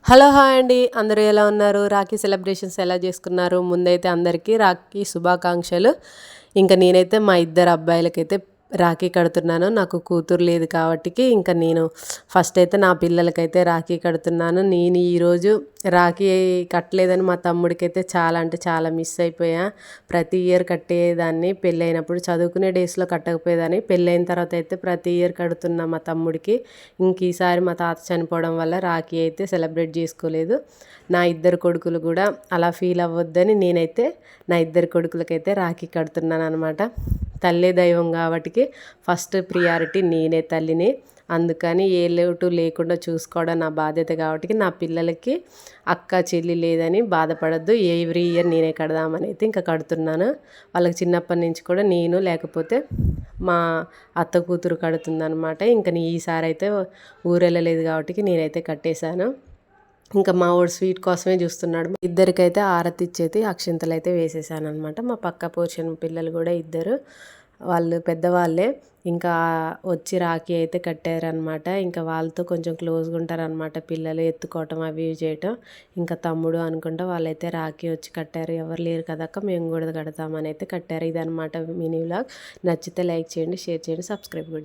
Hello! Hi అండి. అందరూ ఎలా ఉన్నారు? రాఖీ సెలబ్రేషన్స్ ఎలా చేసుకున్నారు? ముందైతే అందరికీ రాఖీ శుభాకాంక్షలు. ఇంక నేనైతే మా ఇద్దరు అబ్బాయిలకైతే రాఖీ కడుతున్నాను. నాకు కూతురు లేదు కాబట్టికి ఇంక నేను ఫస్ట్ అయితే నా పిల్లలకైతే రాఖీ కడుతున్నాను. నేను ఈరోజు రాఖీ కట్టలేదని మా తమ్ముడికైతే చాలా అంటే చాలా మిస్ అయిపోయా. ప్రతి ఇయర్ కట్టేదాన్ని పెళ్ళైనప్పుడు. చదువుకునే డేస్‌లో కట్టకపోయేదాన్ని. పెళ్ళైన తర్వాత అయితే ప్రతి ఇయర్ కడుతున్నా మా తమ్ముడికి. ఇంక ఈసారి మా తాత చనిపోవడం వల్ల రాఖీ అయితే సెలబ్రేట్ చేసుకోలేదు. నా ఇద్దరు కొడుకులు కూడా అలా ఫీల్ అవ్వద్దని నేనైతే నా ఇద్దరు కొడుకులకైతే రాఖీ కడుతున్నాననమాట. తల్లే దైవం కాబట్టికి ఫస్ట్ ప్రియారిటీ నేనే తల్లిని. అందుకని ఏ లోటు లేకుండా చూసుకోవడం నా బాధ్యత కాబట్టి నా పిల్లలకి అక్క చెల్లి లేదని బాధపడద్దు. ఎవ్రీ ఇయర్ నేనే కడదామని అయితే ఇంకా కడుతున్నాను. వాళ్ళకి చిన్నప్పటి నుంచి కూడా నేను లేకపోతే మా అత్త కూతురు కడుతుందనమాట. ఇంక ఈసారి అయితే ఊరెళ్ళలేదు కాబట్టి నేనైతే కట్టేశాను. ఇంకా మా వాడు స్వీట్ కోసమే చూస్తున్నాడు. ఇద్దరికైతే ఆరతి ఇచ్చేది అక్షింతలు అయితే వేసేసానమాట. మా పక్క పోర్షన్ పిల్లలు కూడా ఇద్దరు వాళ్ళు పెద్దవాళ్ళే. ఇంకా వచ్చి రాఖీ అయితే కట్టారనమాట. ఇంకా వాళ్ళతో కొంచెం క్లోజ్గా ఉంటారనమాట పిల్లలు, ఎత్తుకోవటం అవి ఇవి చేయటం. ఇంకా తమ్ముడు అనుకుంటా వాళ్ళైతే రాఖీ వచ్చి కట్టారు. ఎవరు లేరు కదక్క మేము కూడా కడతామని అయితే కట్టారు. ఇదనమాట మినీ వ్లాగ్. నచ్చితే లైక్ చేయండి, షేర్ చేయండి, సబ్స్క్రైబ్ కూడా చేయండి.